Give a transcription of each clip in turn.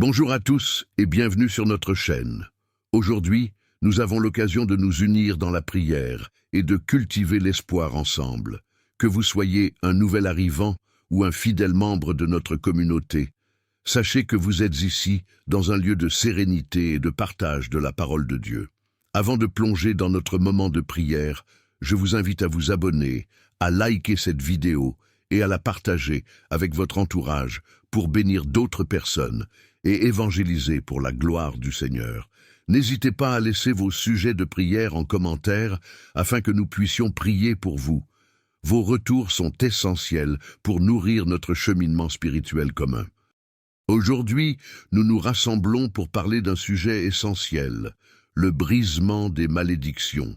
Bonjour à tous et bienvenue sur notre chaîne. Aujourd'hui, nous avons l'occasion de nous unir dans la prière et de cultiver l'espoir ensemble. Que vous soyez un nouvel arrivant ou un fidèle membre de notre communauté, sachez que vous êtes ici dans un lieu de sérénité et de partage de la parole de Dieu. Avant de plonger dans notre moment de prière, je vous invite à vous abonner, à liker cette vidéo et à la partager avec votre entourage pour bénir d'autres personnes et évangéliser pour la gloire du Seigneur. N'hésitez pas à laisser vos sujets de prière en commentaire afin que nous puissions prier pour vous. Vos retours sont essentiels pour nourrir notre cheminement spirituel commun. Aujourd'hui, nous nous rassemblons pour parler d'un sujet essentiel, le brisement des malédictions.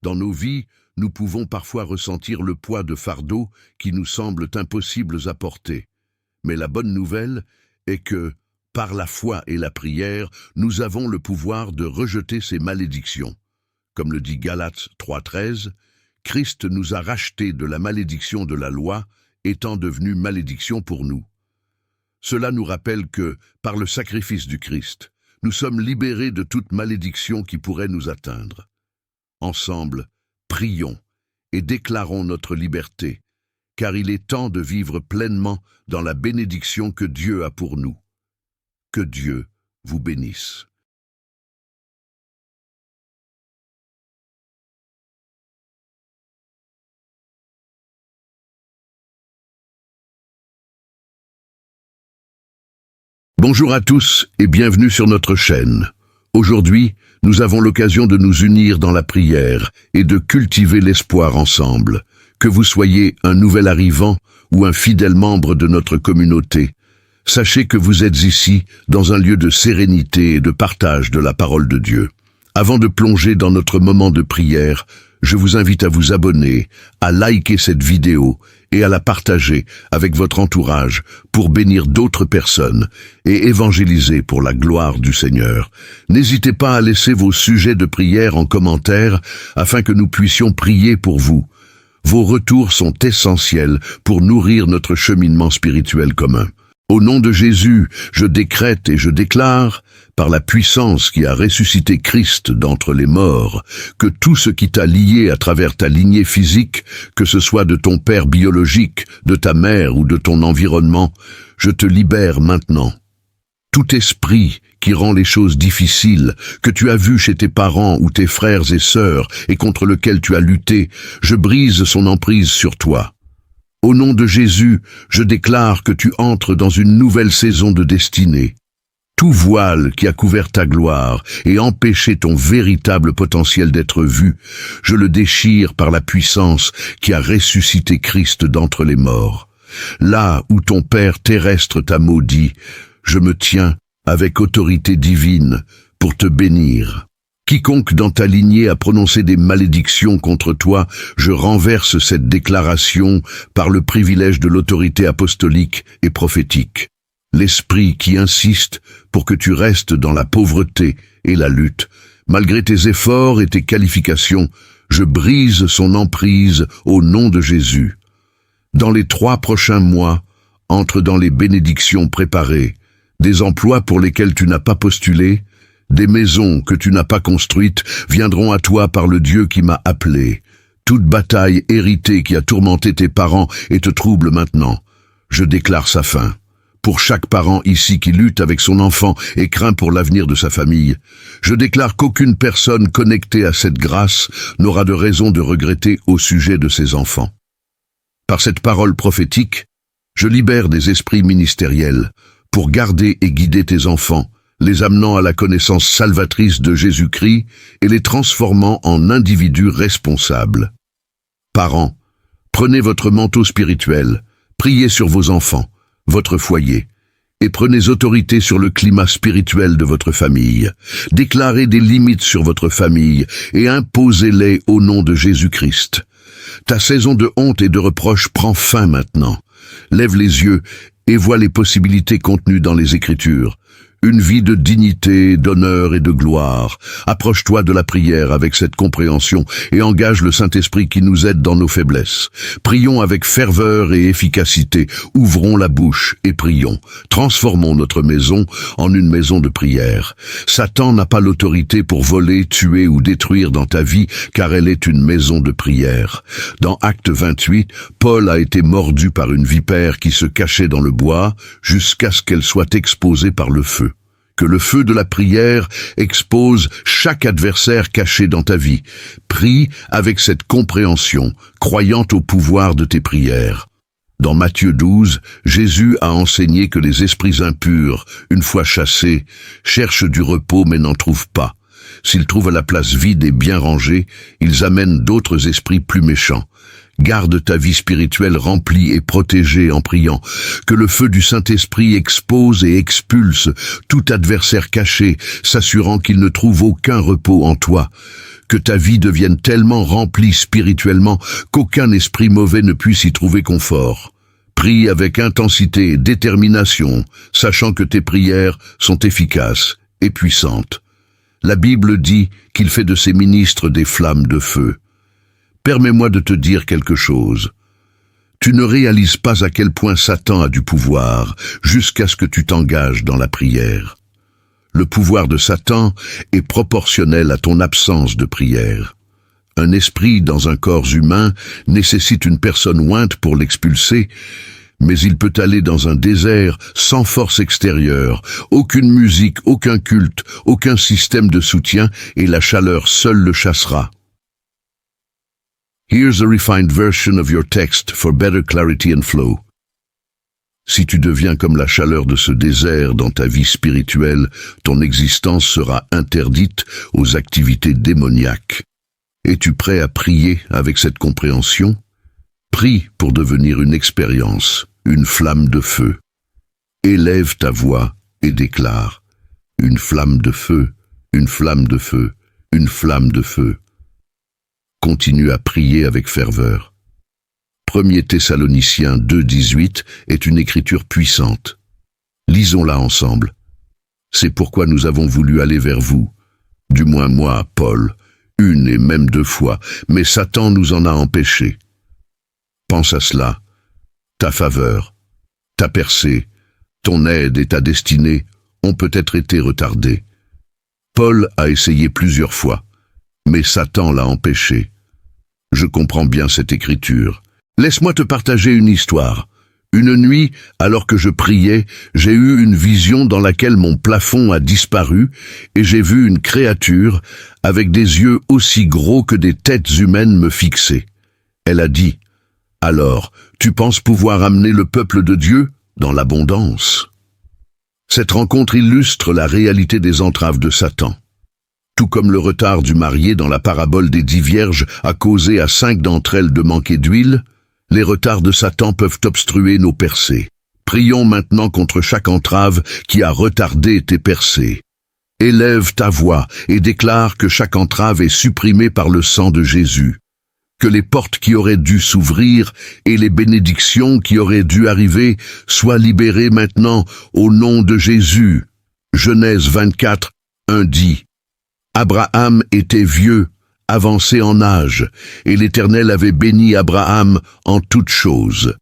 Dans nos vies, nous pouvons parfois ressentir le poids de fardeaux qui nous semblent impossibles à porter. Mais la bonne nouvelle est que, par la foi et la prière, nous avons le pouvoir de rejeter ces malédictions. Comme le dit Galates 3,13, Christ nous a rachetés de la malédiction de la loi, étant devenu malédiction pour nous. Cela nous rappelle que, par le sacrifice du Christ, nous sommes libérés de toute malédiction qui pourrait nous atteindre. Ensemble, prions et déclarons notre liberté, car il est temps de vivre pleinement dans la bénédiction que Dieu a pour nous. Que Dieu vous bénisse. Bonjour à tous et bienvenue sur notre chaîne. Aujourd'hui, nous avons l'occasion de nous unir dans la prière et de cultiver l'espoir ensemble. Que vous soyez un nouvel arrivant ou un fidèle membre de notre communauté, sachez que vous êtes ici dans un lieu de sérénité et de partage de la parole de Dieu. Avant de plonger dans notre moment de prière, je vous invite à vous abonner, à liker cette vidéo et à la partager avec votre entourage pour bénir d'autres personnes et évangéliser pour la gloire du Seigneur. N'hésitez pas à laisser vos sujets de prière en commentaire afin que nous puissions prier pour vous. Vos retours sont essentiels pour nourrir notre cheminement spirituel commun. Au nom de Jésus, je décrète et je déclare, par la puissance qui a ressuscité Christ d'entre les morts, que tout ce qui t'a lié à travers ta lignée physique, que ce soit de ton père biologique, de ta mère ou de ton environnement, je te libère maintenant. Tout esprit qui rend les choses difficiles, que tu as vu chez tes parents ou tes frères et sœurs et contre lequel tu as lutté, je brise son emprise sur toi. Au nom de Jésus, je déclare que tu entres dans une nouvelle saison de destinée. Tout voile qui a couvert ta gloire et empêché ton véritable potentiel d'être vu, je le déchire par la puissance qui a ressuscité Christ d'entre les morts. Là où ton Père terrestre t'a maudit, je me tiens avec autorité divine pour te bénir. Quiconque dans ta lignée a prononcé des malédictions contre toi, je renverse cette déclaration par le privilège de l'autorité apostolique et prophétique. L'esprit qui insiste pour que tu restes dans la pauvreté et la lutte, malgré tes efforts et tes qualifications, je brise son emprise au nom de Jésus. Dans les 3 prochains mois, entre dans les bénédictions préparées, des emplois pour lesquels tu n'as pas postulé, des maisons que tu n'as pas construites viendront à toi par le Dieu qui m'a appelé. Toute bataille héritée qui a tourmenté tes parents et te trouble maintenant, je déclare sa fin. Pour chaque parent ici qui lutte avec son enfant et craint pour l'avenir de sa famille, je déclare qu'aucune personne connectée à cette grâce n'aura de raison de regretter au sujet de ses enfants. Par cette parole prophétique, je libère des esprits ministériels pour garder et guider tes enfants, les amenant à la connaissance salvatrice de Jésus-Christ et les transformant en individus responsables. Parents, prenez votre manteau spirituel, priez sur vos enfants, votre foyer, et prenez autorité sur le climat spirituel de votre famille. Déclarez des limites sur votre famille et imposez-les au nom de Jésus-Christ. Ta saison de honte et de reproche prend fin maintenant. Lève les yeux et vois les possibilités contenues dans les Écritures. une vie de dignité, d'honneur et de gloire. Approche-toi de la prière avec cette compréhension et engage le Saint-Esprit qui nous aide dans nos faiblesses. Prions avec ferveur et efficacité. Ouvrons la bouche et prions. Transformons notre maison en une maison de prière. Satan n'a pas l'autorité pour voler, tuer ou détruire dans ta vie, car elle est une maison de prière. Dans Acte 28, Paul a été mordu par une vipère qui se cachait dans le bois jusqu'à ce qu'elle soit exposée par le feu. Que le feu de la prière expose chaque adversaire caché dans ta vie. Prie avec cette compréhension, croyant au pouvoir de tes prières. Dans Matthieu 12, Jésus a enseigné que les esprits impurs, une fois chassés, cherchent du repos mais n'en trouvent pas. S'ils trouvent la place vide et bien rangée, ils amènent d'autres esprits plus méchants. Garde ta vie spirituelle remplie et protégée en priant. Que le feu du Saint-Esprit expose et expulse tout adversaire caché, s'assurant qu'il ne trouve aucun repos en toi. Que ta vie devienne tellement remplie spirituellement qu'aucun esprit mauvais ne puisse y trouver confort. Prie avec intensité et détermination, sachant que tes prières sont efficaces et puissantes. La Bible dit qu'il fait de ses ministres des flammes de feu. Permets-moi de te dire quelque chose. Tu ne réalises pas à quel point Satan a du pouvoir jusqu'à ce que tu t'engages dans la prière. Le pouvoir de Satan est proportionnel à ton absence de prière. Un esprit dans un corps humain nécessite une personne ointe pour l'expulser, mais il peut aller dans un désert sans force extérieure, aucune musique, aucun culte, aucun système de soutien, et la chaleur seule le chassera. Here's a refined version of your text for better clarity and flow. Si tu deviens comme la chaleur de ce désert dans ta vie spirituelle, ton existence sera interdite aux activités démoniaques. Es-tu prêt à prier avec cette compréhension? Prie pour devenir une expérience, une flamme de feu. Élève ta voix et déclare « Une flamme de feu, une flamme de feu, une flamme de feu ». Continue à prier avec ferveur. 1 Thessaloniciens 2,18 est une écriture puissante. Lisons-la ensemble. C'est pourquoi nous avons voulu aller vers vous, du moins moi, Paul, une et même 2 fois, mais Satan nous en a empêchés. Pense à cela. Ta faveur, ta percée, ton aide et ta destinée ont peut-être été retardées. Paul a essayé plusieurs fois, mais Satan l'a empêché. Je comprends bien cette écriture. Laisse-moi te partager une histoire. Une nuit, alors que je priais, j'ai eu une vision dans laquelle mon plafond a disparu et j'ai vu une créature avec des yeux aussi gros que des têtes humaines me fixer. Elle a dit « Alors, tu penses pouvoir amener le peuple de Dieu dans l'abondance ?» Cette rencontre illustre la réalité des entraves de Satan. Tout comme le retard du marié dans la parabole des 10 vierges a causé à 5 d'entre elles de manquer d'huile, les retards de Satan peuvent obstruer nos percées. Prions maintenant contre chaque entrave qui a retardé tes percées. Élève ta voix et déclare que chaque entrave est supprimée par le sang de Jésus. Que les portes qui auraient dû s'ouvrir et les bénédictions qui auraient dû arriver soient libérées maintenant au nom de Jésus. Genèse 24, 1 dit « Abraham était vieux, avancé en âge, et l'Éternel avait béni Abraham en toutes choses. »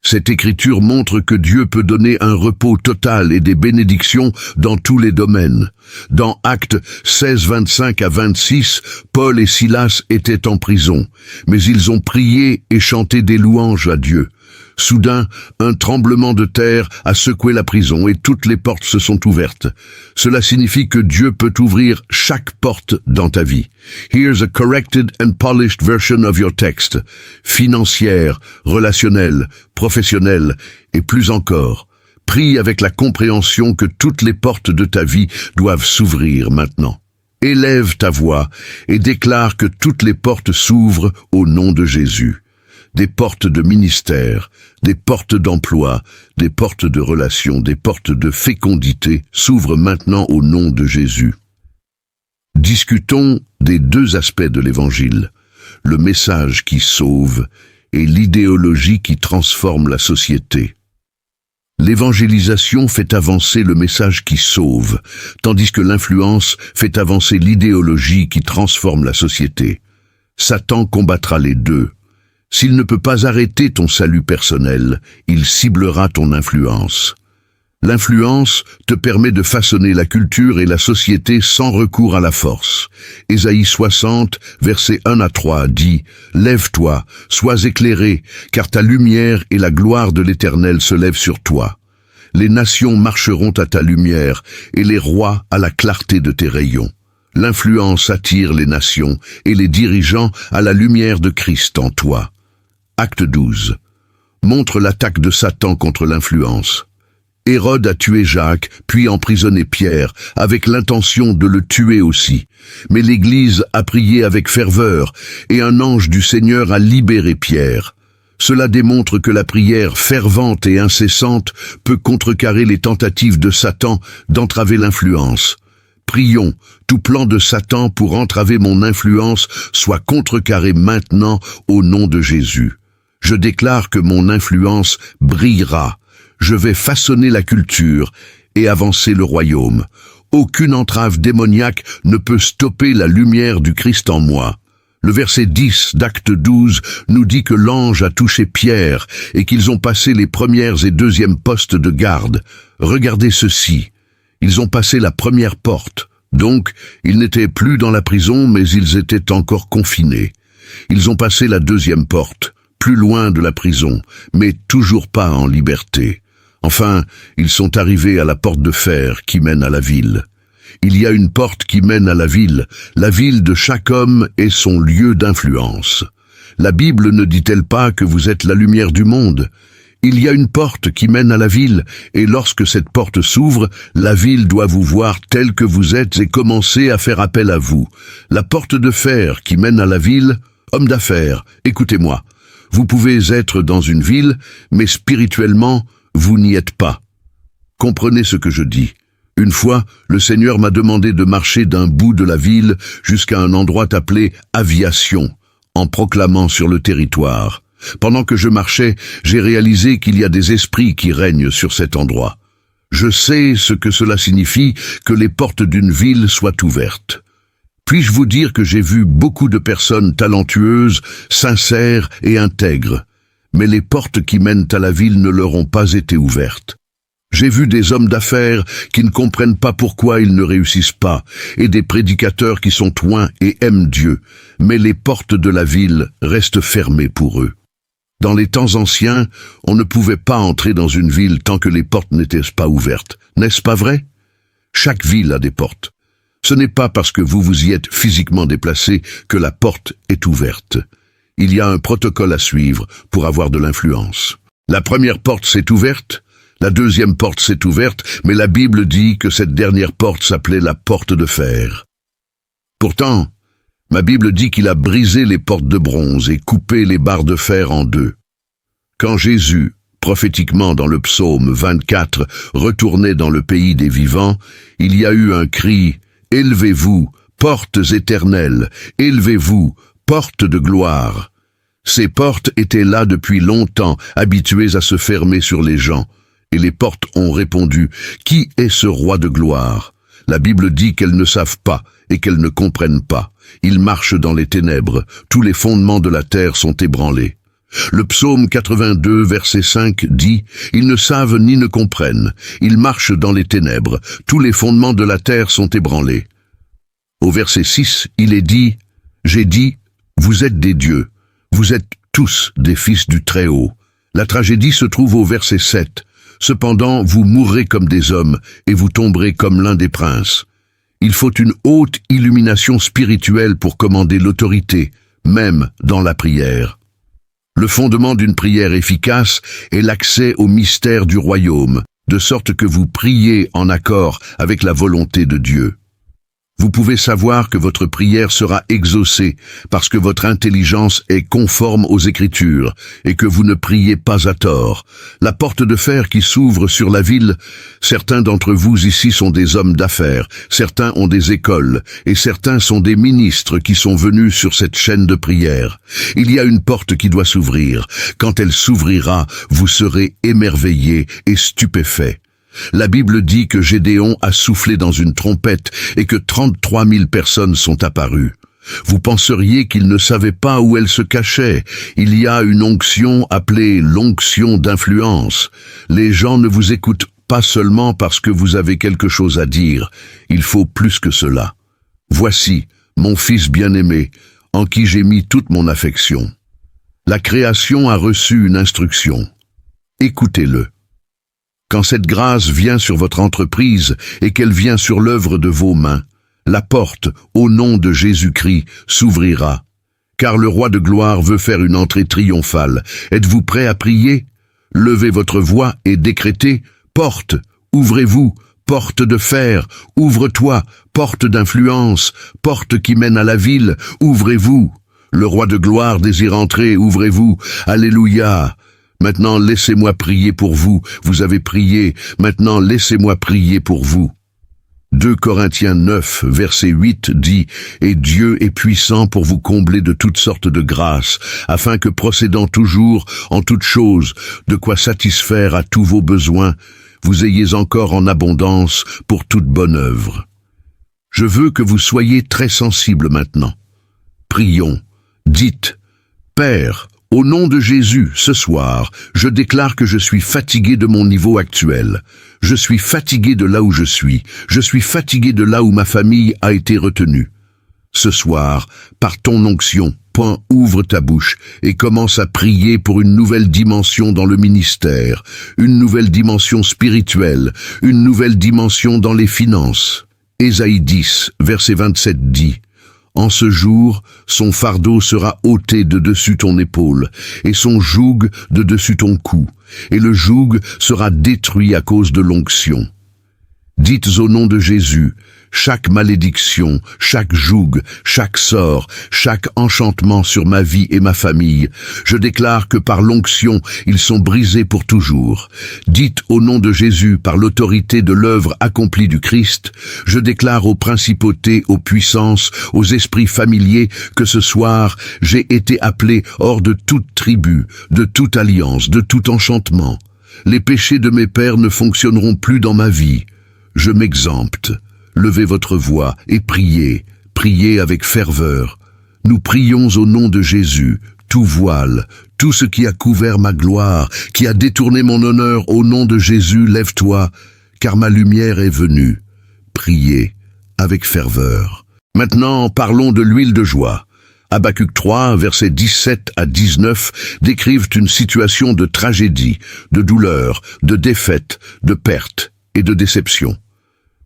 Cette écriture montre que Dieu peut donner un repos total et des bénédictions dans tous les domaines. Dans Actes 16, 25 à 26, Paul et Silas étaient en prison, mais ils ont prié et chanté des louanges à Dieu. Soudain, un tremblement de terre a secoué la prison et toutes les portes se sont ouvertes. Cela signifie que Dieu peut ouvrir chaque porte dans ta vie. Here's a corrected and polished version of your text. Financière, relationnelle, professionnelle et plus encore. Prie avec la compréhension que toutes les portes de ta vie doivent s'ouvrir maintenant. Élève ta voix et déclare que toutes les portes s'ouvrent au nom de Jésus. Des portes de ministère, des portes d'emploi, des portes de relations, des portes de fécondité s'ouvrent maintenant au nom de Jésus. Discutons des 2 aspects de l'Évangile, le message qui sauve et l'idéologie qui transforme la société. L'évangélisation fait avancer le message qui sauve, tandis que l'influence fait avancer l'idéologie qui transforme la société. Satan combattra les deux. S'il ne peut pas arrêter ton salut personnel, il ciblera ton influence. L'influence te permet de façonner la culture et la société sans recours à la force. Ésaïe 60, versets 1 à 3 dit « Lève-toi, sois éclairé, car ta lumière et la gloire de l'Éternel se lèvent sur toi. Les nations marcheront à ta lumière, et les rois à la clarté de tes rayons. L'influence attire les nations, et les dirigeants à la lumière de Christ en toi. » Acte 12. Montre l'attaque de Satan contre l'influence. Hérode a tué Jacques, puis emprisonné Pierre, avec l'intention de le tuer aussi. Mais l'Église a prié avec ferveur, et un ange du Seigneur a libéré Pierre. Cela démontre que la prière fervente et incessante peut contrecarrer les tentatives de Satan d'entraver l'influence. Prions, tout plan de Satan pour entraver mon influence soit contrecarré maintenant au nom de Jésus. Je déclare que mon influence brillera. Je vais façonner la culture et avancer le royaume. Aucune entrave démoniaque ne peut stopper la lumière du Christ en moi. Le verset 10 d'Acte 12 nous dit que l'ange a touché Pierre et qu'ils ont passé les premières et deuxièmes postes de garde. Regardez ceci. Ils ont passé la première porte. Donc, ils n'étaient plus dans la prison, mais ils étaient encore confinés. Ils ont passé la deuxième porte, plus loin de la prison, mais toujours pas en liberté. Enfin, ils sont arrivés à la porte de fer qui mène à la ville. Il y a une porte qui mène à la ville de chaque homme est son lieu d'influence. La Bible ne dit-elle pas que vous êtes la lumière du monde? Il y a une porte qui mène à la ville, et lorsque cette porte s'ouvre, la ville doit vous voir tel que vous êtes et commencer à faire appel à vous. La porte de fer qui mène à la ville, homme d'affaires, écoutez-moi. Vous pouvez être dans une ville, mais spirituellement, vous n'y êtes pas. Comprenez ce que je dis. Une fois, le Seigneur m'a demandé de marcher d'un bout de la ville jusqu'à un endroit appelé Aviation, en proclamant sur le territoire. Pendant que je marchais, j'ai réalisé qu'il y a des esprits qui règnent sur cet endroit. Je sais ce que cela signifie que les portes d'une ville soient ouvertes. Puis-je vous dire que j'ai vu beaucoup de personnes talentueuses, sincères et intègres, mais les portes qui mènent à la ville ne leur ont pas été ouvertes. J'ai vu des hommes d'affaires qui ne comprennent pas pourquoi ils ne réussissent pas, et des prédicateurs qui sont loin et aiment Dieu, mais les portes de la ville restent fermées pour eux. Dans les temps anciens, on ne pouvait pas entrer dans une ville tant que les portes n'étaient pas ouvertes, n'est-ce pas vrai? Chaque ville a des portes. Ce n'est pas parce que vous vous y êtes physiquement déplacé que la porte est ouverte. Il y a un protocole à suivre pour avoir de l'influence. La première porte s'est ouverte, la deuxième porte s'est ouverte, mais la Bible dit que cette dernière porte s'appelait la porte de fer. Pourtant, ma Bible dit qu'il a brisé les portes de bronze et coupé les barres de fer en deux. Quand Jésus, prophétiquement dans le psaume 24, retournait dans le pays des vivants, il y a eu un cri « Élevez-vous, portes éternelles, élevez-vous, portes de gloire ». Ces portes étaient là depuis longtemps, habituées à se fermer sur les gens. Et les portes ont répondu « Qui est ce roi de gloire ?» La Bible dit qu'elles ne savent pas et qu'elles ne comprennent pas. Ils marchent dans les ténèbres, tous les fondements de la terre sont ébranlés. Le psaume 82, verset 5 dit « Ils ne savent ni ne comprennent, ils marchent dans les ténèbres, tous les fondements de la terre sont ébranlés. » Au verset 6, il est dit « J'ai dit, vous êtes des dieux, vous êtes tous des fils du Très-Haut. » La tragédie se trouve au verset 7. Cependant, vous mourrez comme des hommes, et vous tomberez comme l'un des princes. Il faut une haute illumination spirituelle pour commander l'autorité, même dans la prière. Le fondement d'une prière efficace est l'accès au mystère du royaume, de sorte que vous priez en accord avec la volonté de Dieu. Vous pouvez savoir que votre prière sera exaucée parce que votre intelligence est conforme aux Écritures et que vous ne priez pas à tort. La porte de fer qui s'ouvre sur la ville, certains d'entre vous ici sont des hommes d'affaires, certains ont des écoles et certains sont des ministres qui sont venus sur cette chaîne de prière. Il y a une porte qui doit s'ouvrir. Quand elle s'ouvrira, vous serez émerveillés et stupéfaits. La Bible dit que Gédéon a soufflé dans une trompette et que 33 000 personnes sont apparues. Vous penseriez qu'il ne savait pas où elle se cachait. Il y a une onction appelée l'onction d'influence. Les gens ne vous écoutent pas seulement parce que vous avez quelque chose à dire. Il faut plus que cela. Voici mon fils bien-aimé, en qui j'ai mis toute mon affection. La création a reçu une instruction. Écoutez-le. Quand cette grâce vient sur votre entreprise et qu'elle vient sur l'œuvre de vos mains, la porte, au nom de Jésus-Christ, s'ouvrira. Car le roi de gloire veut faire une entrée triomphale. Êtes-vous prêt à prier? Levez votre voix et décrétez « Porte, ouvrez-vous, porte de fer, ouvre-toi, porte d'influence, porte qui mène à la ville, ouvrez-vous. Le roi de gloire désire entrer, ouvrez-vous. Alléluia. Maintenant, laissez-moi prier pour vous. Vous avez prié. Maintenant, laissez-moi prier pour vous. 2 Corinthiens 9, verset 8 dit « Et Dieu est puissant pour vous combler de toutes sortes de grâces, afin que procédant toujours, en toutes choses, de quoi satisfaire à tous vos besoins, vous ayez encore en abondance pour toute bonne œuvre. » Je veux que vous soyez très sensibles maintenant. Prions. Dites « Père, au nom de Jésus, ce soir, je déclare que je suis fatigué de mon niveau actuel. Je suis fatigué de là où je suis. Je suis fatigué de là où ma famille a été retenue. Ce soir, par ton onction, ouvre ta bouche et commence à prier pour une nouvelle dimension dans le ministère, une nouvelle dimension spirituelle, une nouvelle dimension dans les finances. Ésaïe 10, verset 27 dit « En ce jour, son fardeau sera ôté de dessus ton épaule, et son joug de dessus ton cou, et le joug sera détruit à cause de l'onction. » Dites au nom de Jésus, chaque malédiction, chaque joug, chaque sort, chaque enchantement sur ma vie et ma famille, je déclare que par l'onction, ils sont brisés pour toujours. Dites au nom de Jésus, par l'autorité de l'œuvre accomplie du Christ, je déclare aux principautés, aux puissances, aux esprits familiers, que ce soir, j'ai été appelé hors de toute tribu, de toute alliance, de tout enchantement. Les péchés de mes pères ne fonctionneront plus dans ma vie. Je m'exempte. Levez votre voix et priez, priez avec ferveur. Nous prions au nom de Jésus, tout voile, tout ce qui a couvert ma gloire, qui a détourné mon honneur, au nom de Jésus, lève-toi, car ma lumière est venue. Priez avec ferveur. Maintenant, parlons de l'huile de joie. Habacuc 3, versets 17 à 19, décrivent une situation de tragédie, de douleur, de défaite, de perte et de déception.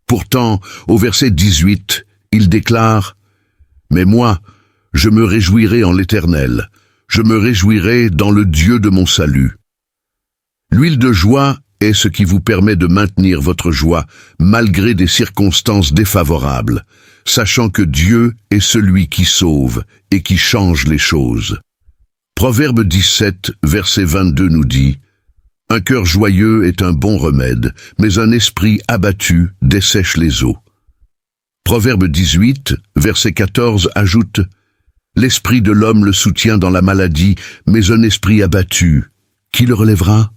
Pourtant, au verset 18, il déclare « Mais moi, je me réjouirai en l'Éternel, je me réjouirai dans le Dieu de mon salut. » L'huile de joie est ce qui vous permet de maintenir votre joie malgré des circonstances défavorables, sachant que Dieu est celui qui sauve et qui change les choses. Proverbe 17, verset 22 nous dit « Un cœur joyeux est un bon remède, mais un esprit abattu dessèche les eaux. » Proverbe 18, verset 14 ajoute « L'esprit de l'homme le soutient dans la maladie, mais un esprit abattu, qui le relèvera ?»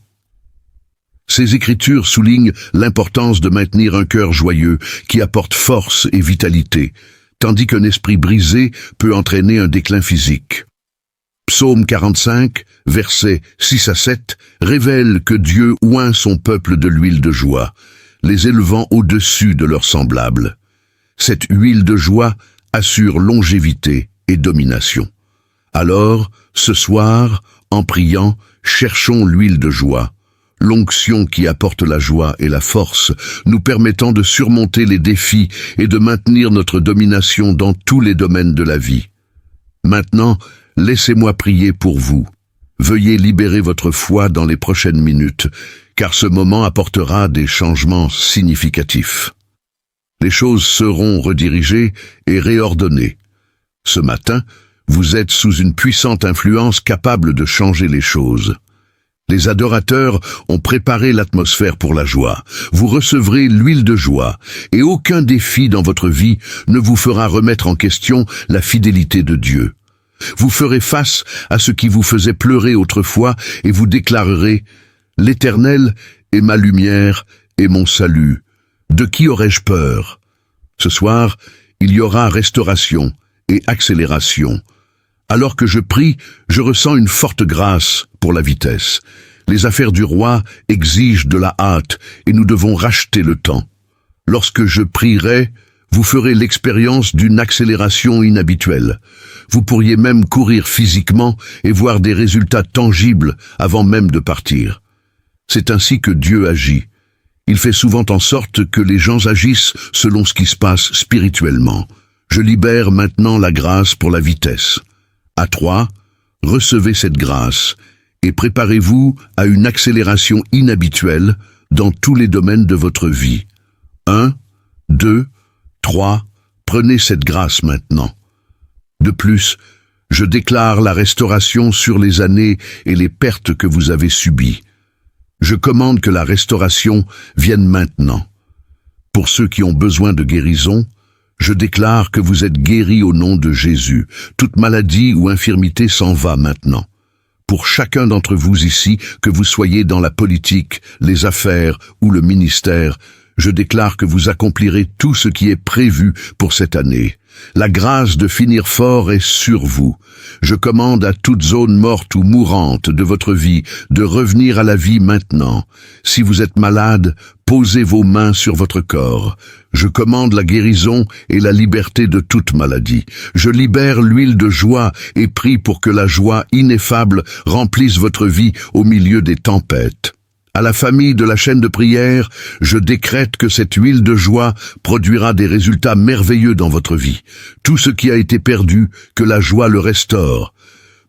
Ces écritures soulignent l'importance de maintenir un cœur joyeux qui apporte force et vitalité, tandis qu'un esprit brisé peut entraîner un déclin physique. Psaume 45, versets 6 à 7, révèle que Dieu oint son peuple de l'huile de joie, les élevant au-dessus de leurs semblables. Cette huile de joie assure longévité et domination. Alors, ce soir, en priant, cherchons l'huile de joie, l'onction qui apporte la joie et la force, nous permettant de surmonter les défis et de maintenir notre domination dans tous les domaines de la vie. Maintenant, laissez-moi prier pour vous. Veuillez libérer votre foi dans les prochaines minutes, car ce moment apportera des changements significatifs. Les choses seront redirigées et réordonnées. Ce matin, vous êtes sous une puissante influence capable de changer les choses. Les adorateurs ont préparé l'atmosphère pour la joie. Vous recevrez l'huile de joie, et aucun défi dans votre vie ne vous fera remettre en question la fidélité de Dieu. Vous ferez face à ce qui vous faisait pleurer autrefois et vous déclarerez « L'Éternel est ma lumière et mon salut. De qui aurais-je peur ?» Ce soir, il y aura restauration et accélération. Alors que je prie, je ressens une forte grâce pour la vitesse. Les affaires du roi exigent de la hâte et nous devons racheter le temps. Lorsque je prierai, vous ferez l'expérience d'une accélération inhabituelle. Vous pourriez même courir physiquement et voir des résultats tangibles avant même de partir. C'est ainsi que Dieu agit. Il fait souvent en sorte que les gens agissent selon ce qui se passe spirituellement. Je libère maintenant la grâce pour la vitesse. À 3, recevez cette grâce et préparez-vous à une accélération inhabituelle dans tous les domaines de votre vie. 1, 2, 3, prenez cette grâce maintenant. De plus, je déclare la restauration sur les années et les pertes que vous avez subies. Je commande que la restauration vienne maintenant. Pour ceux qui ont besoin de guérison, je déclare que vous êtes guéris au nom de Jésus. Toute maladie ou infirmité s'en va maintenant. Pour chacun d'entre vous ici, que vous soyez dans la politique, les affaires ou le ministère, je déclare que vous accomplirez tout ce qui est prévu pour cette année. La grâce de finir fort est sur vous. Je commande à toute zone morte ou mourante de votre vie de revenir à la vie maintenant. Si vous êtes malade, posez vos mains sur votre corps. Je commande la guérison et la liberté de toute maladie. Je libère l'huile de joie et prie pour que la joie ineffable remplisse votre vie au milieu des tempêtes. À la famille de la chaîne de prière, je décrète que cette huile de joie produira des résultats merveilleux dans votre vie. Tout ce qui a été perdu, que la joie le restaure.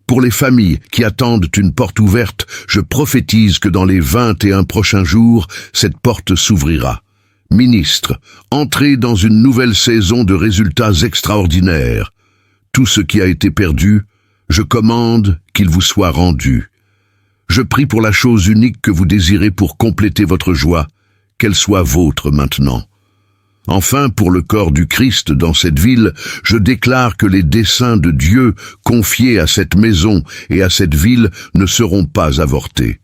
Pour les familles qui attendent une porte ouverte, je prophétise que dans les 21 prochains jours, cette porte s'ouvrira. Ministres, entrez dans une nouvelle saison de résultats extraordinaires. Tout ce qui a été perdu, je commande qu'il vous soit rendu. Je prie pour la chose unique que vous désirez pour compléter votre joie, qu'elle soit vôtre maintenant. Enfin, pour le corps du Christ dans cette ville, je déclare que les desseins de Dieu confiés à cette maison et à cette ville ne seront pas avortés.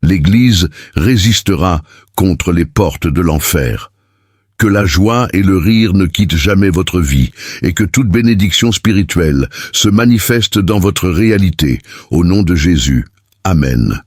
L'Église résistera contre les portes de l'enfer. Que la joie et le rire ne quittent jamais votre vie et que toute bénédiction spirituelle se manifeste dans votre réalité. Au nom de Jésus. Amen.